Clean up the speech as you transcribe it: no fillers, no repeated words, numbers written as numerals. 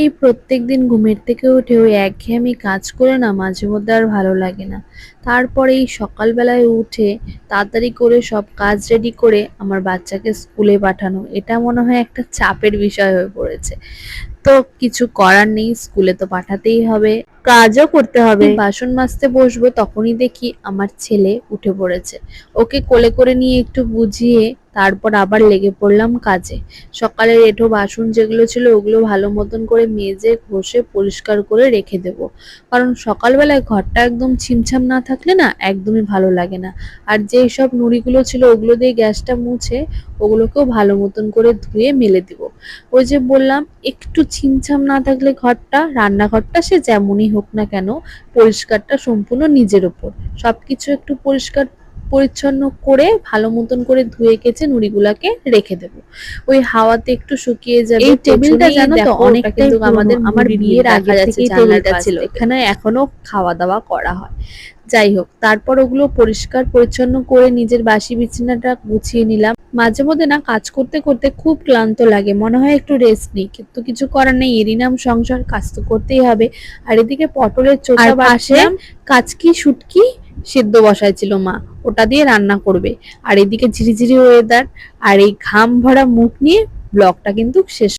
এই প্রত্যেকদিন ঘুমের থেকে উঠে ওই একঘেয়েমি কাজ করে না মাঝে মধ্যে আর ভালো লাগে না। তারপরে এই সকালবেলায় উঠে তাড়াতাড়ি করে সব কাজ রেডি করে আমার বাচ্চাকে স্কুলে পাঠানো, এটা মনে হয় একটা চাপের বিষয় হয়ে পড়েছে। তো কিছু করার নেই, স্কুলে তো পাঠাতেই হবে, কাজও করতে হবে। বাসন মাজতে বসবো তখনই দেখি আমার ছেলে উঠে পড়েছে। ওকে কোলে করে নিয়ে একটু বুঝিয়ে তারপর আবার লেগে পড়লাম কাজে। সকালের এঁঠো বাসন যেগুলো ছিল ওগুলো ভালো মতন করে মেজে ঘষে পরিষ্কার করে রেখে দেবো, কারণ সকালবেলায় ঘরটা একদম ছিমছাম না থাকলে না একদমই ভালো লাগে না। আর যেই সব নুড়িগুলো ছিল ওগুলো দিয়ে গ্যাসটা মুছে ওগুলোকেও ভালো মতন করে ধুয়ে মেলে দিব। ওই যে বললাম, একটু ছিমছাম না থাকলে ঘরটা, রান্নাঘরটা সে যেমনই হোক না কেন, পরিষ্কারটা সম্পূর্ণ নিজের উপর। সবকিছু একটু পরিষ্কার পরিচ্ছন্ন করে ভালো মতন করে ধুয়ে কেচে নুড়িগুলাকে রেখে দেব। ওই হাওয়াতে একটু শুকিয়ে যাবে। এই টেবিলটা জানো তো অনেকটাই কিন্তু আমাদের আমার বিয়ের আগে থেকেই টেবিলটা ছিল, এখানে এখনো খাওয়া দাওয়া করা হয়। যাই হোক, তারপর ওগুলো পরিষ্কার পরিচ্ছন্ন করে নিজের বাসি বিছানাটা গুছিয়ে নিলাম। মাঝে মধ্যে না কাজ করতে করতে খুব ক্লান্ত লাগে, মনে হয় একটু রেস্ট নিই, কিন্তু কিছু করার নেই, এরই নাম সংসার, কাজ তো করতেই হবে। আর এদিকে পটলের চোষা পাশে কাচকি শুটকি সিদ্ধ বসাইছিল মা, ওটা দিয়ে রান্না করবে। আর এদিকে ঝিরিঝিরি ওয়েদার, আর এই ঘাম ভরা মুখ নিয়ে ব্লগটা কিন্তু শেষ